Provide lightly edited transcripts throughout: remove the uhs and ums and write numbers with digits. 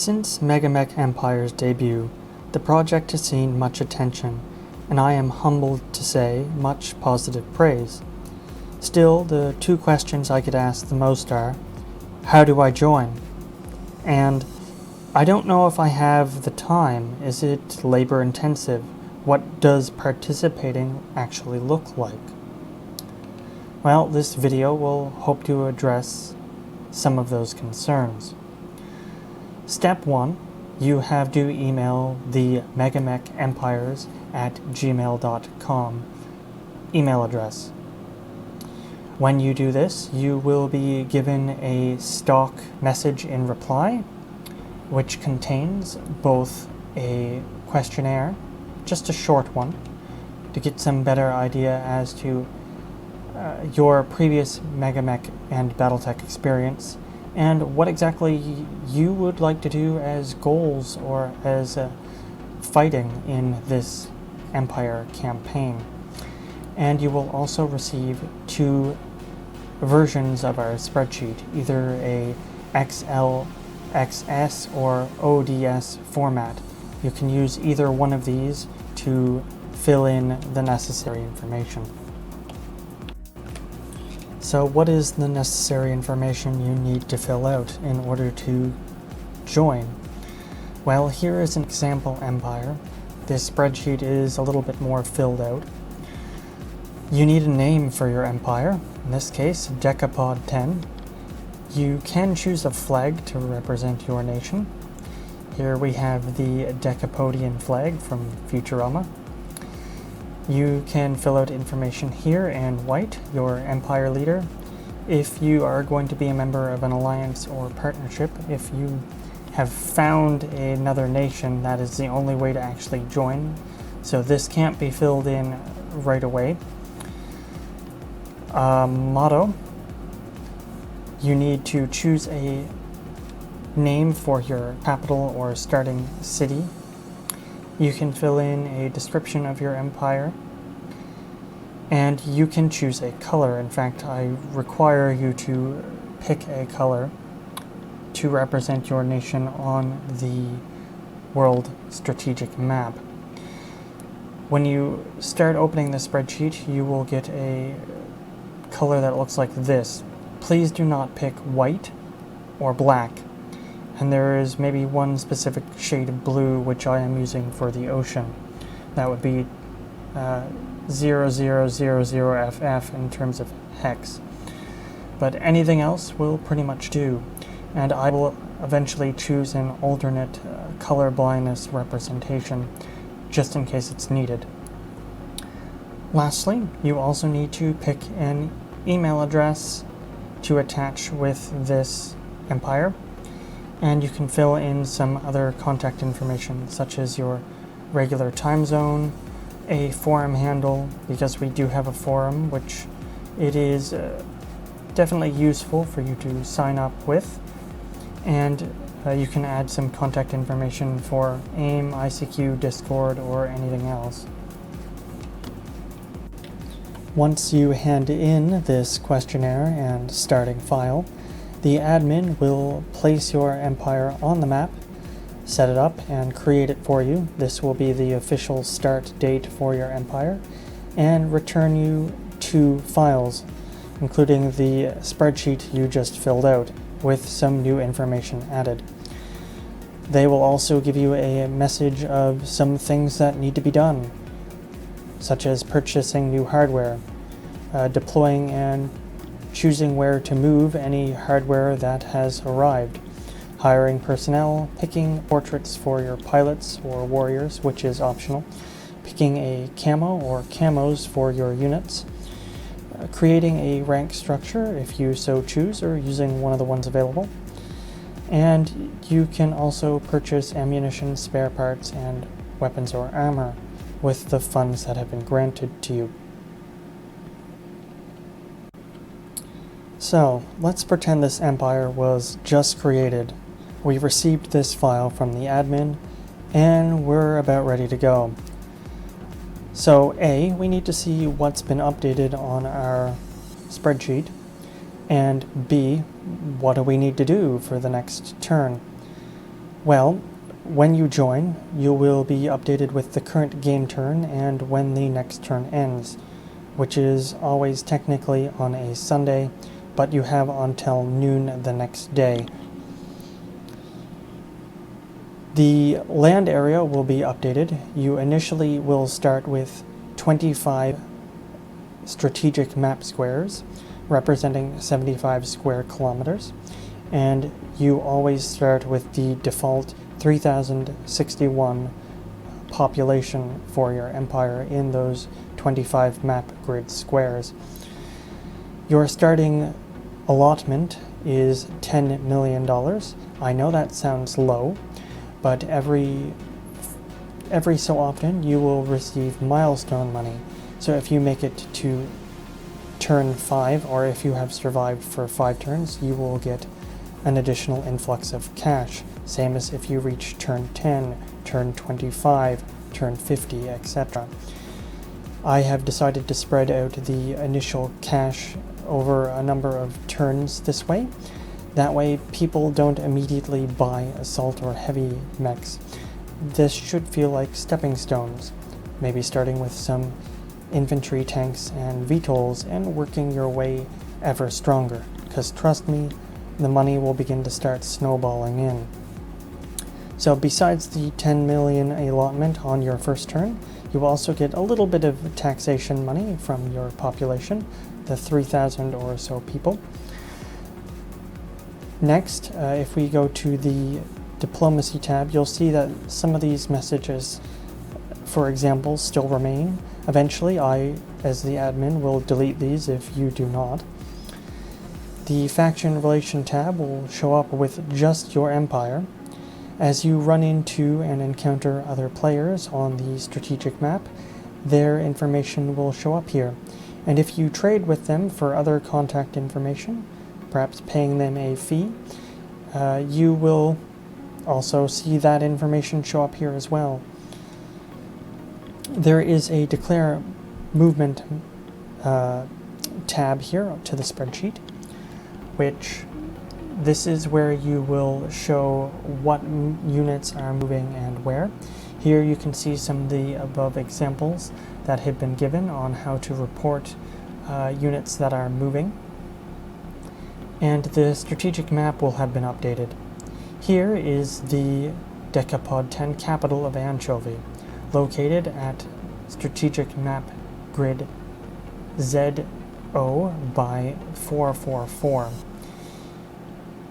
Since MegaMek Empires' debut, the project has seen much attention, and I am humbled to say much positive praise. Still, the two questions I get asked the most are, how do I join? And I don't know if I have the time. Is it labor intensive? What does participating actually look like? Well, this video will hope to address some of those concerns. Step 1, you have to email the megamekempires@gmail.com email address. When you do this, you will be given a stock message in reply, which contains both a questionnaire, just a short one, to get some better idea as to your previous MegaMek and Battletech experience, and what exactly you would like to do as goals or as fighting in this Empire campaign. And you will also receive two versions of our spreadsheet, either a XLXS or ODS format. You can use either one of these to fill in the necessary information. So what is the necessary information you need to fill out in order to join? Well, here is an example empire. This spreadsheet is a little bit more filled out. You need a name for your empire, in this case Decapod 10. You can choose a flag to represent your nation. Here we have the Decapodian flag from Futurama. You can fill out information here in white, your empire leader. If you are going to be a member of an alliance or partnership, if you have found another nation, that is the only way to actually join. So this can't be filled in right away. Motto. You need to choose a name for your capital or starting city. You can fill in a description of your empire, and you can choose a color. In fact, I require you to pick a color to represent your nation on the world strategic map. When you start opening the spreadsheet, you will get a color that looks like this. Please do not pick white or black. And there is maybe one specific shade of blue which I am using for the ocean. That would be 0000FF in terms of hex. But anything else will pretty much do. And I will eventually choose an alternate color blindness representation just in case it's needed. Lastly, you also need to pick an email address to attach with this empire. And you can fill in some other contact information, such as your regular time zone, a forum handle, because we do have a forum, which it is definitely useful for you to sign up with. And you can add some contact information for AIM, ICQ, Discord, or anything else. Once you hand in this questionnaire and starting file, the admin will place your empire on the map, set it up, and create it for you. This will be the official start date for your empire, and return you two files, including the spreadsheet you just filled out, with some new information added. They will also give you a message of some things that need to be done, such as purchasing new hardware, deploying and choosing where to move any hardware that has arrived, hiring personnel, picking portraits for your pilots or warriors, which is optional, picking a camo or camos for your units, creating a rank structure if you so choose, or using one of the ones available. And you can also purchase ammunition, spare parts, and weapons or armor with the funds that have been granted to you. So, let's pretend this empire was just created. We received this file from the admin, and we're about ready to go. So A, we need to see what's been updated on our spreadsheet, and B, what do we need to do for the next turn? Well, when you join, you will be updated with the current game turn and when the next turn ends, which is always technically on a Sunday, but you have until noon the next day. The land area will be updated. You initially will start with 25 strategic map squares, representing 75 square kilometers, and you always start with the default 3061 population for your empire in those 25 map grid squares. Your starting allotment is $10 million. I know that sounds low, but every so often you will receive milestone money. So if you make it to turn 5, or if you have survived for 5 turns, you will get an additional influx of cash, same as if you reach turn 10, turn 25, turn 50, etc. I have decided to spread out the initial cash over a number of turns this way. That way people don't immediately buy assault or heavy mechs. This should feel like stepping stones, maybe starting with some infantry, tanks, and VTOLs and working your way ever stronger, because trust me, the money will begin to start snowballing in. So besides the 10 million allotment on your first turn, you will also get a little bit of taxation money from your population, the 3,000 or so people. Next, if we go to the diplomacy tab, you'll see that some of these messages, for example, still remain. Eventually, I, as the admin, will delete these if you do not. The faction relation tab will show up with just your empire. As you run into and encounter other players on the strategic map, their information will show up here. And if you trade with them for other contact information, perhaps paying them a fee, you will also see that information show up here as well. There is a declare movement tab here to the spreadsheet, which this is where you will show what units are moving and where. Here you can see some of the above examples that have been given on how to report units that are moving. And the strategic map will have been updated. Here is the Decapod 10 capital of Anchovy, located at strategic map grid ZO by 444.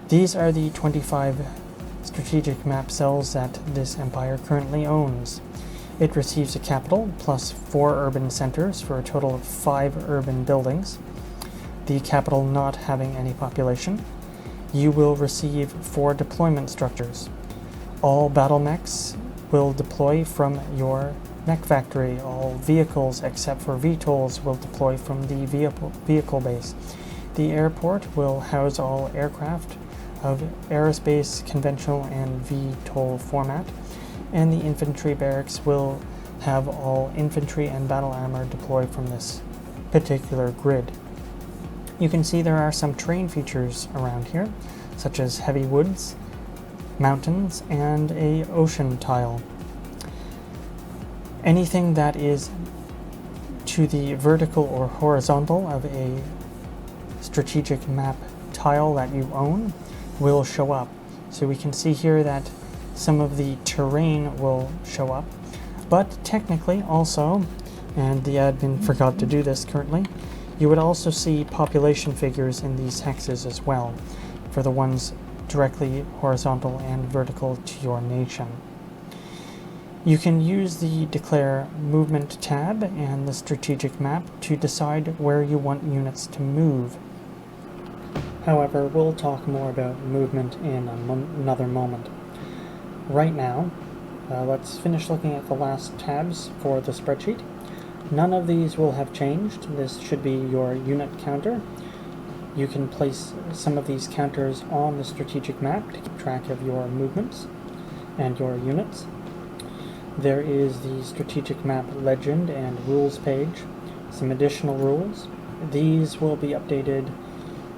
These are the 25 strategic map cells that this empire currently owns. It receives a capital plus 4 urban centers for a total of 5 urban buildings, the capital not having any population. You will receive 4 deployment structures. All battle mechs will deploy from your mech factory. All vehicles except for VTOLs will deploy from the vehicle base. The airport will house all aircraft of aerospace, conventional, and VTOL format, and the infantry barracks will have all infantry and battle armor deployed from this particular grid. You can see there are some terrain features around here, such as heavy woods, mountains, and a ocean tile. Anything that is to the vertical or horizontal of a strategic map tile that you own will show up. So we can see here that some of the terrain will show up, but technically also, and the admin forgot to do this currently, you would also see population figures in these hexes as well, for the ones directly horizontal and vertical to your nation. You can use the Declare Movement tab and the Strategic Map to decide where you want units to move. However, we'll talk more about movement in another moment. Right now, let's finish looking at the last tabs for the spreadsheet. None of these will have changed. This should be your unit counter. You can place some of these counters on the strategic map to keep track of your movements and your units. There is the strategic map legend and rules page, some additional rules. These will be updated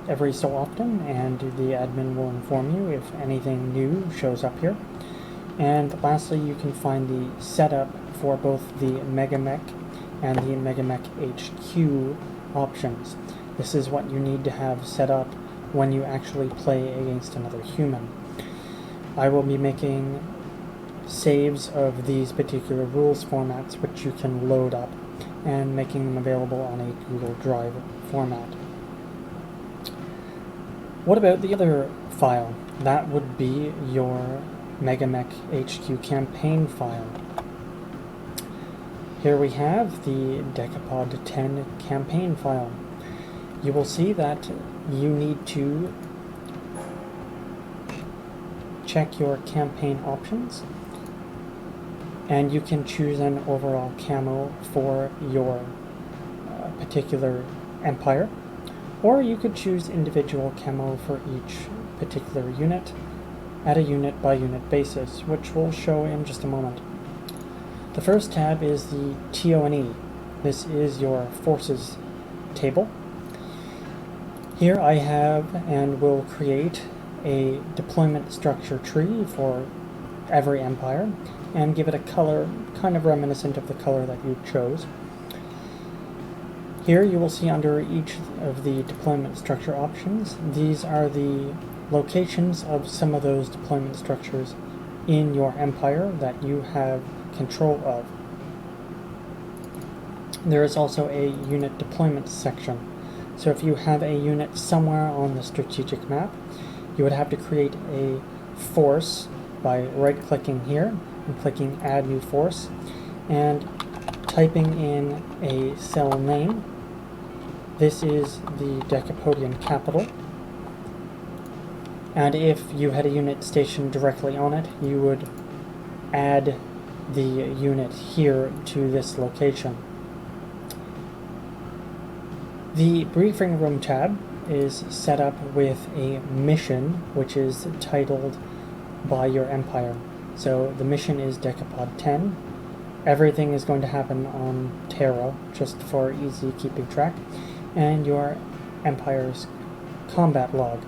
every so often, and the admin will inform you if anything new shows up here. And lastly, you can find the setup for both the MegaMek and the MegaMek HQ options. This is what you need to have set up when you actually play against another human. I will be making saves of these particular rules formats which you can load up and making them available on a Google Drive format. What about the other file? That would be your MegaMek HQ campaign file. Here we have the Decapod 10 campaign file. You will see that you need to check your campaign options, and you can choose an overall camo for your particular empire, or you could choose individual camo for each particular unit at a unit by unit basis, which we'll show in just a moment. The first tab is the TONE. This is your forces table. Here I have and will create a deployment structure tree for every empire and give it a color kind of reminiscent of the color that you chose. Here you will see under each of the deployment structure options, these are the locations of some of those deployment structures in your empire that you have control of. There is also a unit deployment section. So if you have a unit somewhere on the strategic map, you would have to create a force by right-clicking here and clicking Add New Force and typing in a cell name. This is the Decapodian capital. And if you had a unit stationed directly on it, you would add the unit here to this location. The briefing room tab is set up with a mission which is titled by your empire. So the mission is Decapod 10. Everything is going to happen on Terra, just for easy keeping track, and your empire's combat log.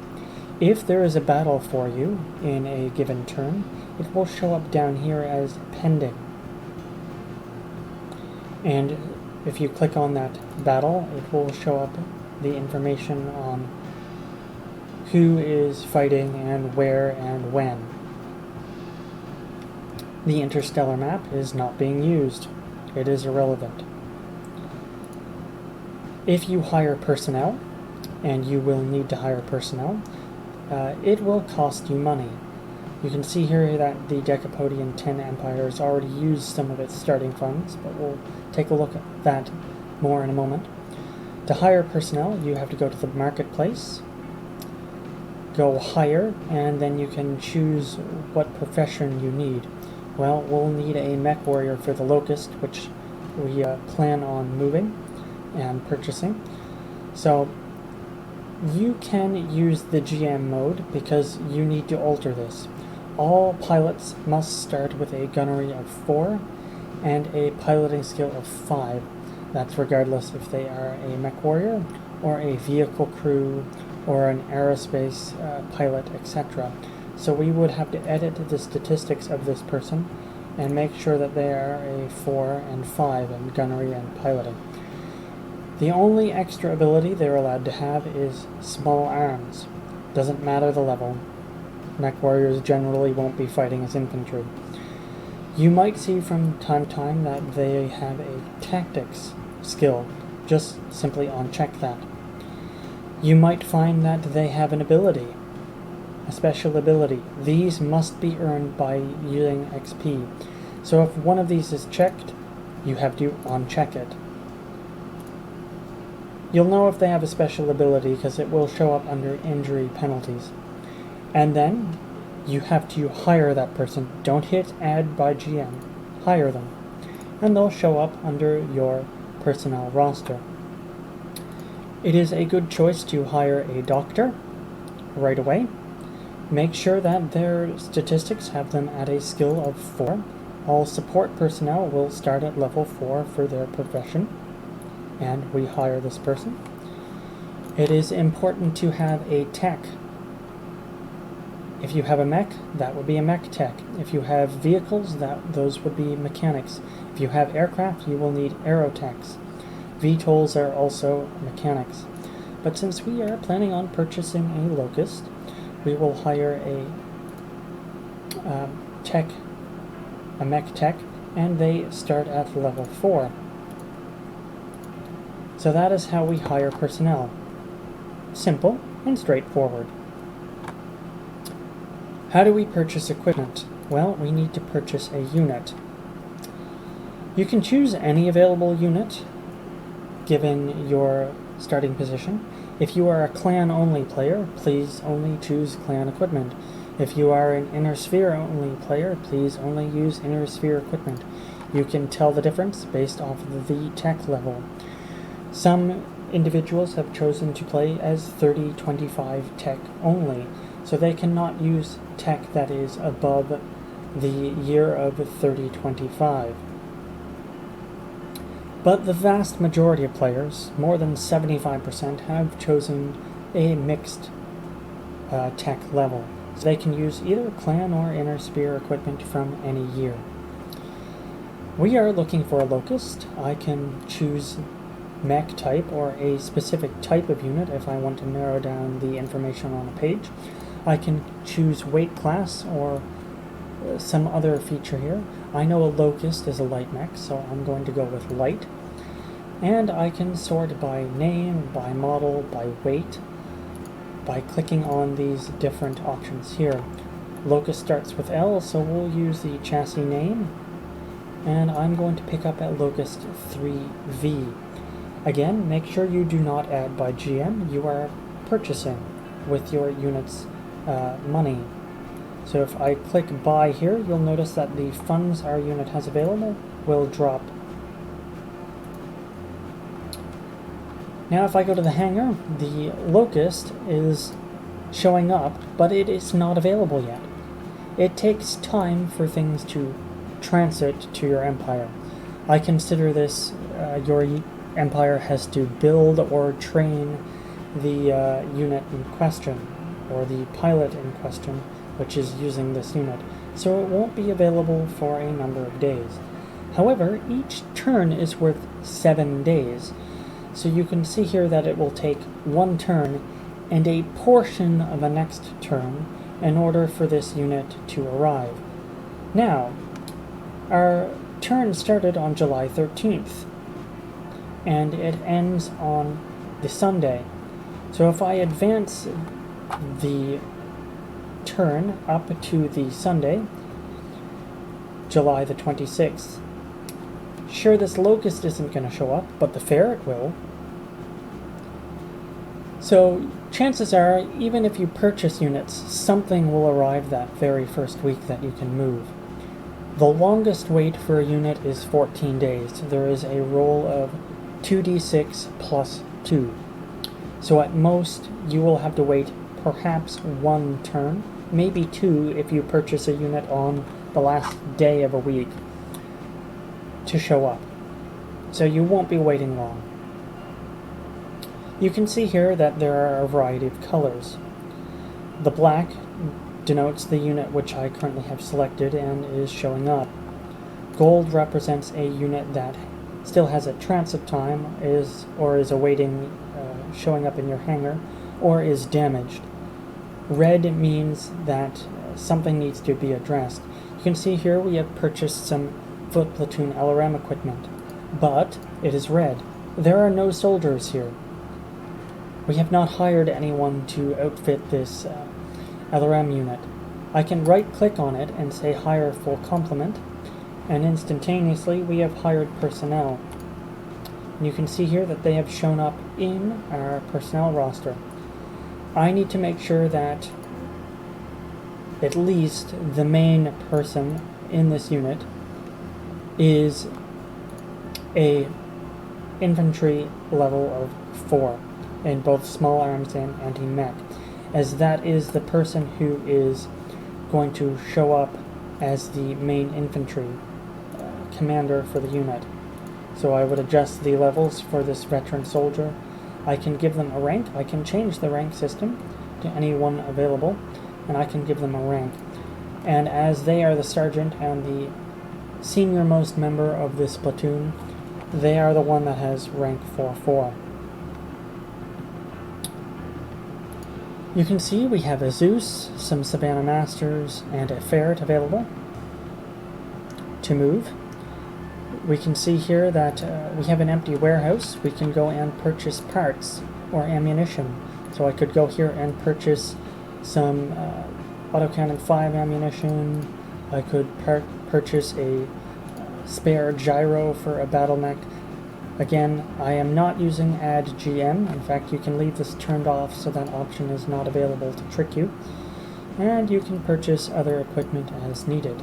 If there is a battle for you in a given turn, it will show up down here as pending. And if you click on that battle, it will show up the information on who is fighting and where and when. The interstellar map is not being used. It is irrelevant. If you hire personnel, and you will need to hire personnel, it will cost you money. You can see here that the Decapodian 10 Empire has already used some of its starting funds, but we'll take a look at that more in a moment. To hire personnel, you have to go to the marketplace, go hire, and then you can choose what profession you need. Well, we'll need a mech warrior for the Locust, which we plan on moving and purchasing. So you can use the GM mode because you need to alter this. All pilots must start with a gunnery of 4 and a piloting skill of 5. That's regardless if they are a mech warrior or a vehicle crew or an aerospace pilot, etc. So we would have to edit the statistics of this person and make sure that they are a 4 and 5 in gunnery and piloting. The only extra ability they're allowed to have is small arms. Doesn't matter the level. Mech warriors generally won't be fighting as infantry. You might see from time to time that they have a tactics skill. Just simply uncheck that. You might find that they have an ability, a special ability. These must be earned by using XP. So if one of these is checked, you have to uncheck it. You'll know if they have a special ability because it will show up under injury penalties. And then you have to hire that person. Don't hit add by GM. Hire them. And they'll show up under your personnel roster. It is a good choice to hire a doctor right away. Make sure that their statistics have them at a skill of 4. All support personnel will start at level 4 for their profession, and we hire this person. It is important to have a tech. If you have a mech, that would be a mech tech. If you have vehicles, those would be mechanics. If you have aircraft, you will need aerotechs. VTOLs are also mechanics. But since we are planning on purchasing a Locust, we will hire a mech tech, and they start at level 4. So that is how we hire personnel. Simple and straightforward. How do we purchase equipment? Well, we need to purchase a unit. You can choose any available unit given your starting position. If you are a clan-only player, please only choose clan equipment. If you are an Inner Sphere-only player, please only use Inner Sphere equipment. You can tell the difference based off of the tech level. Some individuals have chosen to play as 30-25 tech only, so they cannot use tech that is above the year of 30-25. But the vast majority of players, more than 75%, have chosen a mixed tech level. So they can use either clan or Inner Sphere equipment from any year. We are looking for a Locust. I can choose mech type or a specific type of unit if I want to narrow down the information on a page. I can choose weight class or some other feature here. I know a Locust is a light mech, so I'm going to go with light. And I can sort by name, by model, by weight, by clicking on these different options here. Locust starts with L, so we'll use the chassis name. And I'm going to pick up at Locust 3V. Again, make sure you do not add by GM. You are purchasing with your unit's money. So if I click buy here, you'll notice that the funds our unit has available will drop. Now if I go to the hangar, the Locust is showing up, but it is not available yet. It takes time for things to transit to your empire. I consider this your empire has to build or train the unit in question, or the pilot in question, which is using this unit, so it won't be available for a number of days. However, each turn is worth 7 days, so you can see here that it will take 1 turn and a portion of a next turn in order for this unit to arrive. Now, our turn started on July 13th, and it ends on the Sunday. So if I advance the turn up to the Sunday, July the 26th, sure, this Locust isn't going to show up, but the Ferret will. So chances are, even if you purchase units, something will arrive that very first week that you can move. The longest wait for a unit is 14 days. There is a roll of 2d6 plus 2. So at most, you will have to wait perhaps 1 turn, maybe 2 if you purchase a unit on the last day of a week to show up. So you won't be waiting long. You can see here that there are a variety of colors. The black denotes the unit which I currently have selected and is showing up. Gold represents a unit that still has a transit time, is awaiting showing up in your hangar, or is damaged. Red means that something needs to be addressed. You can see here we have purchased some foot platoon LRM equipment, but it is red. There are no soldiers here. We have not hired anyone to outfit this LRM unit. I can right-click on it and say hire full complement, and instantaneously we have hired personnel. And you can see here that they have shown up in our personnel roster. I need to make sure that at least the main person in this unit is a infantry level of 4 in both small arms and anti-mech, as that is the person who is going to show up as the main infantry commander for the unit. So I would adjust the levels for this veteran soldier. I can give them a rank. I can change the rank system to any one available. and I can give them a rank. And as they are the sergeant and the senior-most member of this platoon, they are the one that has rank 4-4. You can see we have a Zeus, some Savannah Masters, and a Ferret available to move. We can see here that we have an empty warehouse. We can go and purchase parts or ammunition. So I could go here and purchase some autocannon 5 ammunition. I could purchase a spare gyro for a battle mech. Again, I am not using add GM. In fact, you can leave this turned off so that option is not available to trick you. And you can purchase other equipment as needed.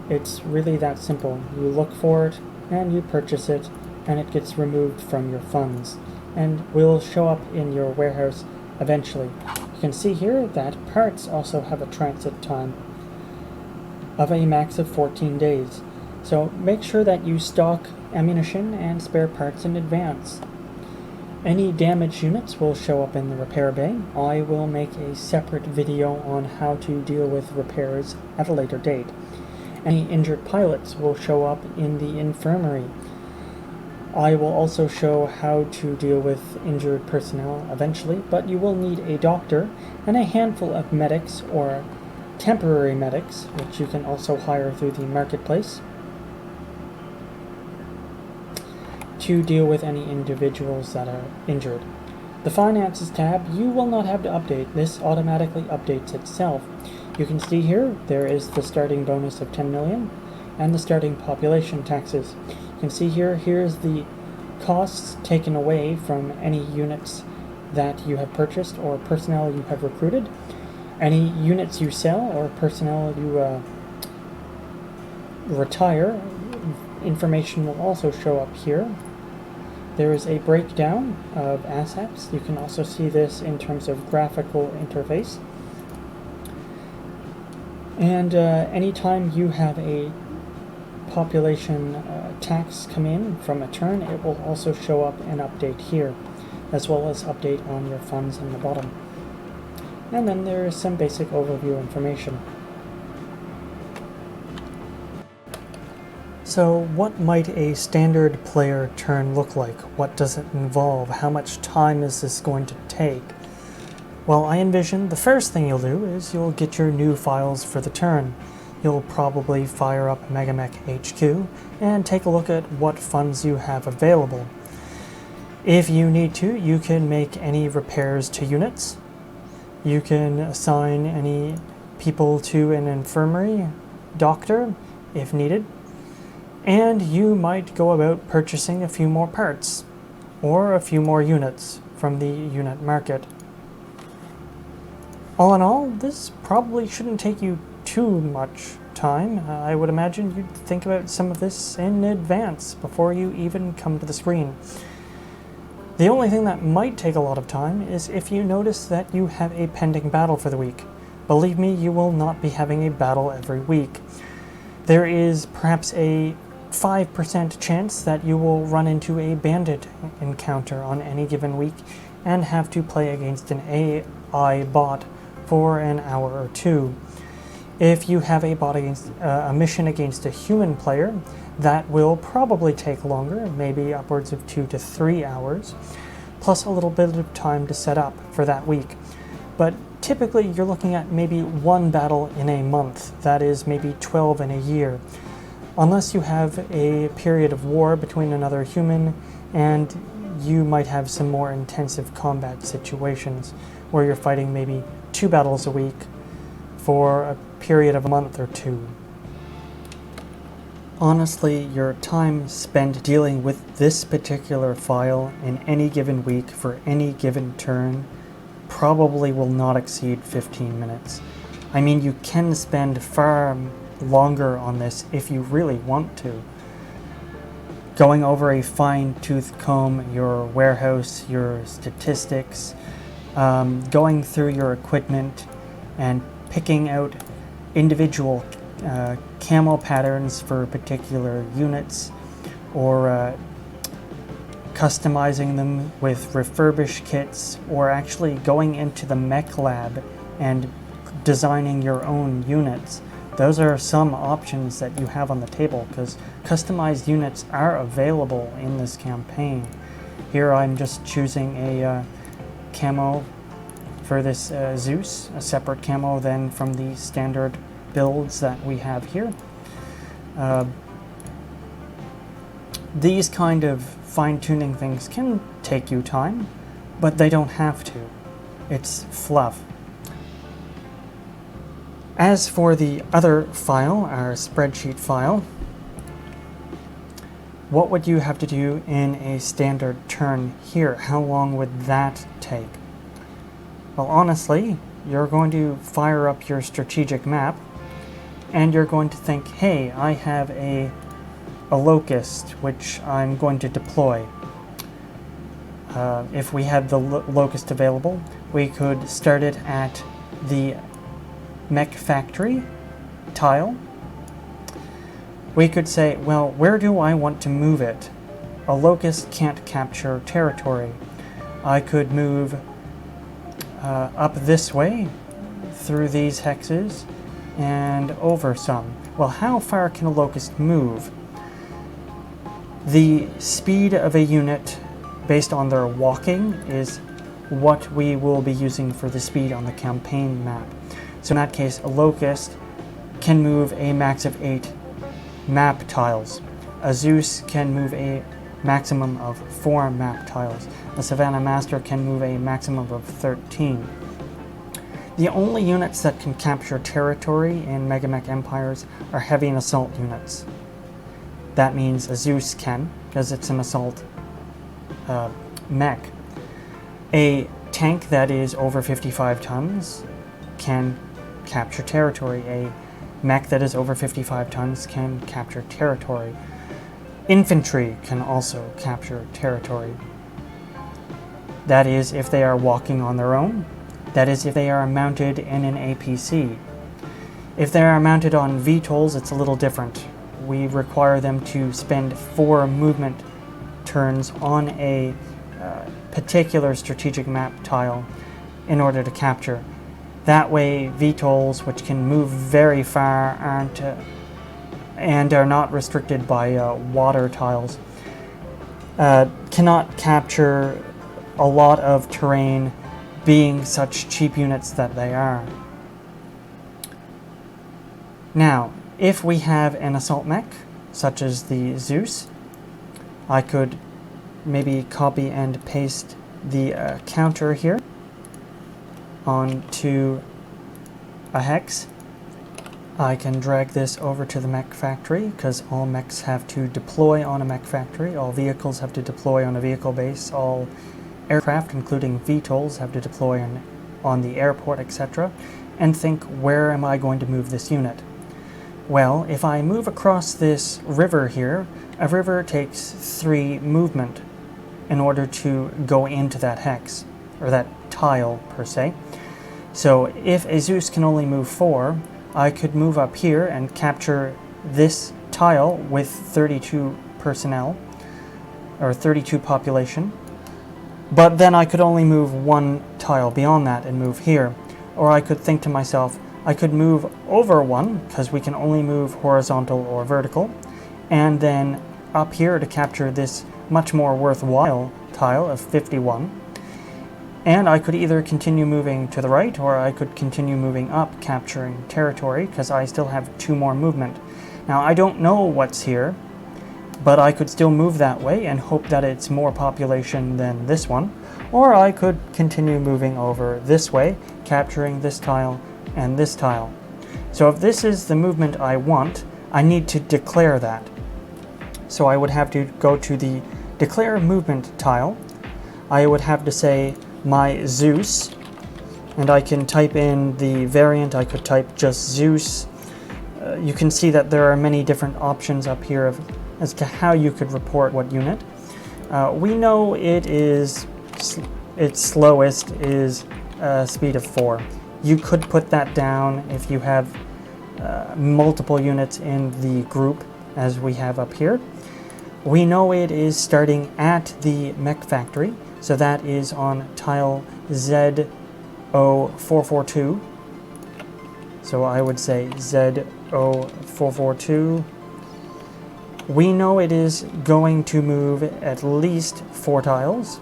It's really that simple. You look for it and you purchase it, and it gets removed from your funds and will show up in your warehouse eventually. You can see here that parts also have a transit time of a max of 14 days. So make sure that you stock ammunition and spare parts in advance. Any damaged units will show up in the repair bay. I will make a separate video on how to deal with repairs at a later date. Any injured pilots will show up in the infirmary. I will also show how to deal with injured personnel eventually, but you will need a doctor and a handful of medics or temporary medics, which you can also hire through the marketplace, to deal with any individuals that are injured. The Finances tab, you will not have to update. This automatically updates itself. You can see here, there is the starting bonus of 10 million and the starting population taxes. You can see here, here's the costs taken away from any units that you have purchased or personnel you have recruited. Any units you sell or personnel you retire, information will also show up here. There is a breakdown of assets. You can also see this in terms of graphical interface. And anytime you have a population tax come in from a turn, it will also show up and update here, as well as update on your funds in the bottom. And then there is some basic overview information. So what might a standard player turn look like? What does it involve? How much time is this going to take? Well, I envision the first thing you'll do is you'll get your new files for the turn. You'll probably fire up MegaMek HQ and take a look at what funds you have available. If you need to, you can make any repairs to units. You can assign any people to an infirmary, doctor, if needed. And you might go about purchasing a few more parts, or a few more units from the unit market. All in all, this probably shouldn't take you too much time. I would imagine you'd think about some of this in advance before you even come to the screen. The only thing that might take a lot of time is if you notice that you have a pending battle for the week. Believe me, you will not be having a battle every week. There is perhaps a 5% chance that you will run into a bandit encounter on any given week and have to play against an AI bot for an hour or two. If you have a bot against a mission against a human player, that will probably take longer, maybe upwards of 2 to 3 hours, plus a little bit of time to set up for that week. But typically you're looking at maybe one battle in a month, that is maybe 12 in a year, unless you have a period of war between another human and you might have some more intensive combat situations where you're fighting maybe 2 battles a week for a period of a month or 2. Honestly, your time spent dealing with this particular file in any given week for any given turn probably will not exceed 15 minutes. I mean, you can spend far longer on this if you really want to. Going over a fine-tooth comb, your warehouse, your statistics, going through your equipment and picking out individual camo patterns for particular units, or customizing them with refurbished kits, or actually going into the mech lab and designing your own units, those are some options that you have on the table, because customized units are available in this campaign. Here I'm just choosing a camo for this Zeus, a separate camo than from the standard builds that we have here. These kind of fine-tuning things can take you time, but they don't have to. It's fluff. As for the other file, our spreadsheet file, what would you have to do in a standard turn here? How long would that take? Well, honestly, you're going to fire up your strategic map, and you're going to think, hey, I have a locust which I'm going to deploy. If we had the locust available, we could start it at the mech factory tile. We could say, well, where do I want to move it? A locust can't capture territory. I could move up this way through these hexes and over some. Well, how far can a locust move? The speed of a unit based on their walking is what we will be using for the speed on the campaign map. So in that case, a locust can move a max of 8 map tiles. A Zeus can move a maximum of 4 map tiles. A Savannah Master can move a maximum of 13. The only units that can capture territory in MegaMek Empires are heavy and assault units. That means a Zeus can, because it's an assault mech. A tank that is over 55 tons can capture territory. A mech that is over 55 tons can capture territory. Infantry can also capture territory. That is if they are walking on their own. That is if they are mounted in an APC. If they are mounted on VTOLs, it's a little different. We require them to spend 4 movement turns on a particular strategic map tile in order to capture. That way, VTOLs, which can move very far, aren't and are not restricted by water tiles, cannot capture a lot of terrain, being such cheap units that they are. Now, if we have an assault mech, such as the Zeus, I could maybe copy and paste the counter here onto a hex. I can drag this over to the mech factory, because all mechs have to deploy on a mech factory, all vehicles have to deploy on a vehicle base, all aircraft, including VTOLs, have to deploy on the airport, etc. And think, where am I going to move this unit? Well, if I move across this river here, a river takes 3 movement in order to go into that hex, or that tile per se. So if a Zeus can only move 4, I could move up here and capture this tile with 32 personnel, or 32 population. But then I could only move 1 tile beyond that and move here. Or I could think to myself, I could move over 1, because we can only move horizontal or vertical, and then up here to capture this much more worthwhile tile of 51. And I could either continue moving to the right, or I could continue moving up, capturing territory, because I still have 2 more movement. Now, I don't know what's here, but I could still move that way and hope that it's more population than this one. Or I could continue moving over this way, capturing this tile and this tile. So if this is the movement I want, I need to declare that. So I would have to go to the declare movement tile. I would have to say my Zeus, and I can type in the variant. I could type just Zeus. You can see that there are many different options up here as to how you could report what unit. We know its slowest is a speed of 4. You could put that down if you have multiple units in the group, as we have up here. We know it is starting at the mech factory, so that is on tile Z0442. So I would say ZO442. We know it is going to move at least 4 tiles.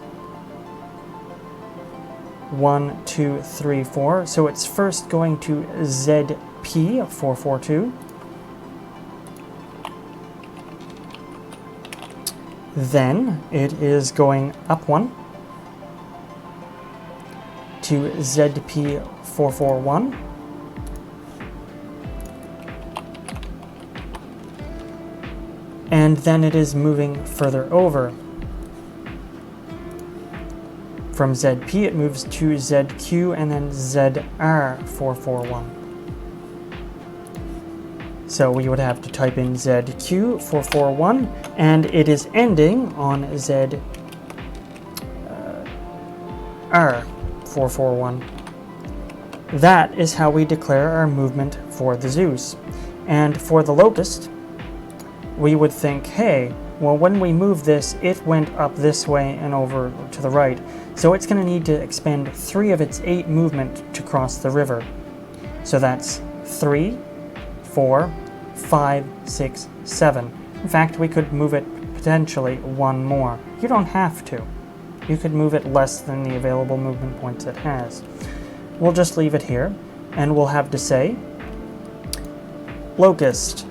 1, 2, 3, 4. So it's first going to ZP442. Then it is going up 1 to ZP441. And then it is moving further over. From ZP it moves to ZQ and then ZR441. So we would have to type in ZQ441, and it is ending on ZR441. That is how we declare our movement for the Zeus. And for the Locust, we would think, hey, well, when we move this, it went up this way and over to the right. So it's going to need to expend 3 of its 8 movement to cross the river. So that's 3, 4, 5, 6, 7. In fact, we could move it potentially 1 more. You don't have to. You could move it less than the available movement points it has. We'll just leave it here, and we'll have to say Locust.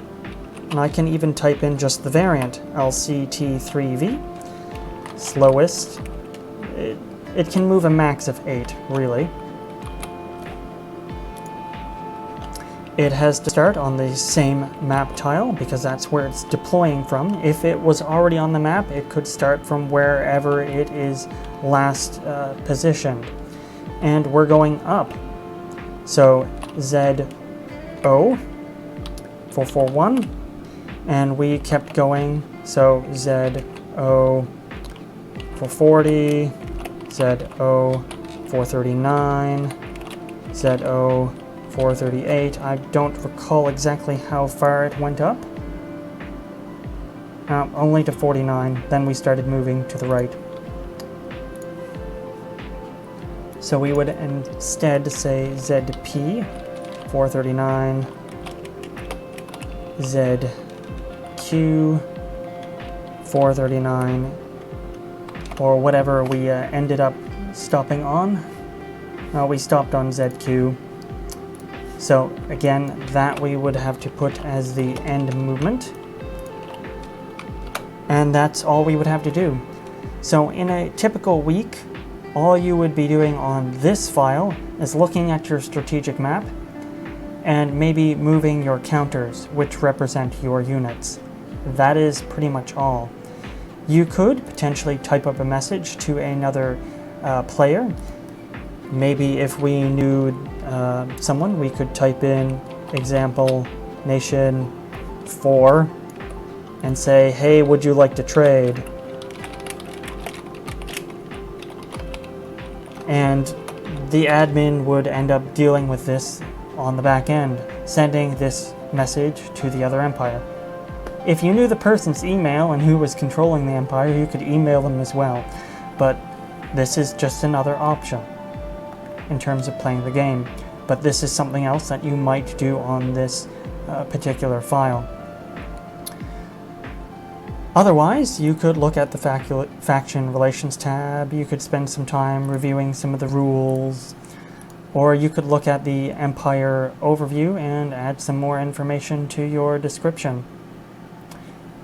And I can even type in just the variant, LCT3V. Slowest. It can move a max of 8, really. It has to start on the same map tile because that's where it's deploying from. If it was already on the map, it could start from wherever it is last positioned. And we're going up. So ZO441, and we kept going. So ZO440, ZO439, ZO438. I don't recall exactly how far it went up. Only to 49. Then we started moving to the right. So we would instead say ZP439, ZQ439, or whatever we ended up stopping on. We stopped on ZQ. So again, that we would have to put as the end movement. And that's all we would have to do. So in a typical week, all you would be doing on this file is looking at your strategic map and maybe moving your counters, which represent your units. That is pretty much all. You could potentially type up a message to another player. Maybe if we knew someone, we could type in example nation 4 and say, hey, would you like to trade? And the admin would end up dealing with this on the back end, sending this message to the other empire. If you knew the person's email and who was controlling the empire, you could email them as well. But this is just another option in terms of playing the game. But this is something else that you might do on this particular file. Otherwise, you could look at the Faction Relations tab, you could spend some time reviewing some of the rules, or you could look at the Empire overview and add some more information to your description.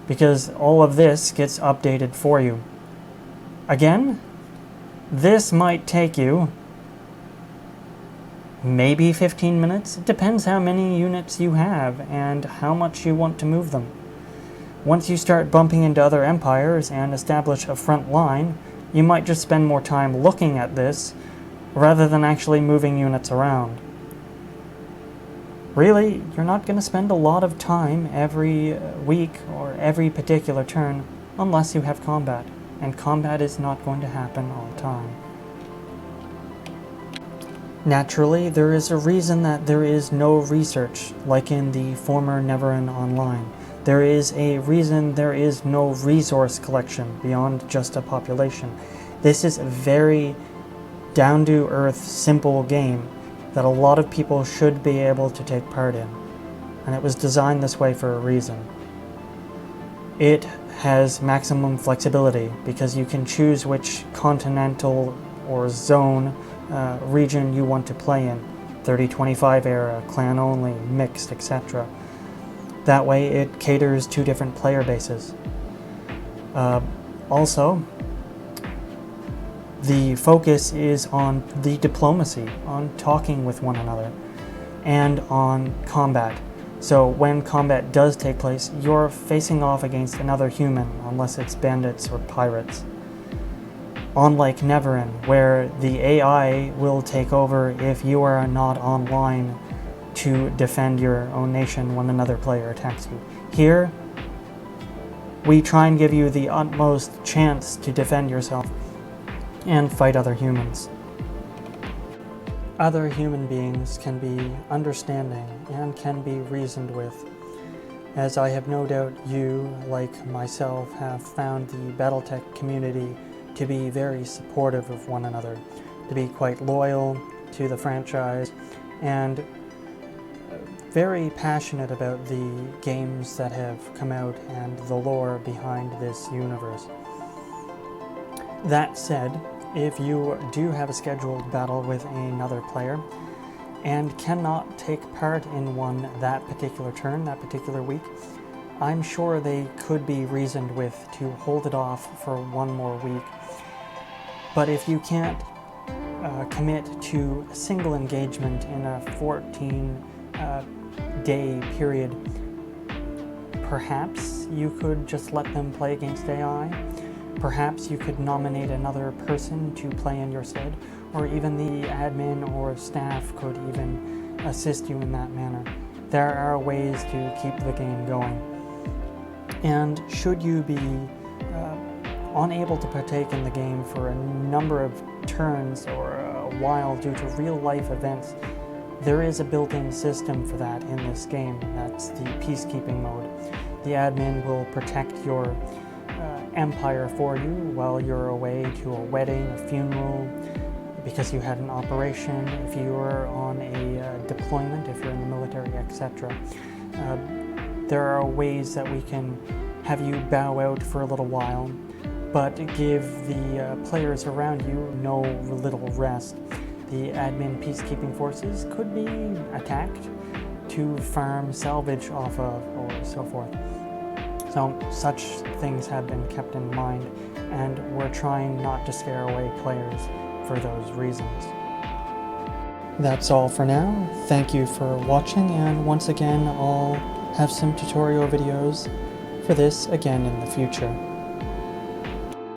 Because all of this gets updated for you. Again, this might take you maybe 15 minutes. It depends how many units you have and how much you want to move them. Once you start bumping into other empires and establish a front line, you might just spend more time looking at this rather than actually moving units around. Really, you're not going to spend a lot of time every week or every particular turn unless you have combat, and combat is not going to happen all the time. Naturally, there is a reason that there is no research, like in the former Neverend Online. There is a reason there is no resource collection beyond just a population. This is a very down-to-earth, simple game. that a lot of people should be able to take part in, and it was designed this way for a reason. It has maximum flexibility because you can choose which continental or zone region you want to play in, 3025 era, clan only, mixed, etc. That way it caters to different player bases. Also, the focus is on the diplomacy, on talking with one another, and on combat. So when combat does take place, you're facing off against another human, unless it's bandits or pirates. Unlike Neverin, where the AI will take over if you are not online to defend your own nation when another player attacks you. Here, we try and give you the utmost chance to defend yourself and fight other humans. Other human beings can be understanding and can be reasoned with, as I have no doubt you, like myself, have found the Battletech community to be very supportive of one another, to be quite loyal to the franchise, and very passionate about the games that have come out and the lore behind this universe. That said, if you do have a scheduled battle with another player and cannot take part in one that particular turn, that particular week, I'm sure they could be reasoned with to hold it off for one more week. But if you can't commit to a single engagement in a 14-day period, perhaps you could just let them play against AI. Perhaps you could nominate another person to play in your stead, or even the admin or staff could even assist you in that manner. There are ways to keep the game going. And should you be unable to partake in the game for a number of turns or a while due to real-life events, there is a built-in system for that in this game. That's the peacekeeping mode. The admin will protect your empire for you while you're away to a wedding, a funeral, because you had an operation, if you were on a deployment, if you're in the military, etc. There are ways that we can have you bow out for a little while, but give the players around you no little rest. The admin peacekeeping forces could be attacked to farm salvage off of, or so forth. So such things have been kept in mind, and we're trying not to scare away players for those reasons. That's all for now. Thank you for watching, and once again, I'll have some tutorial videos for this again in the future.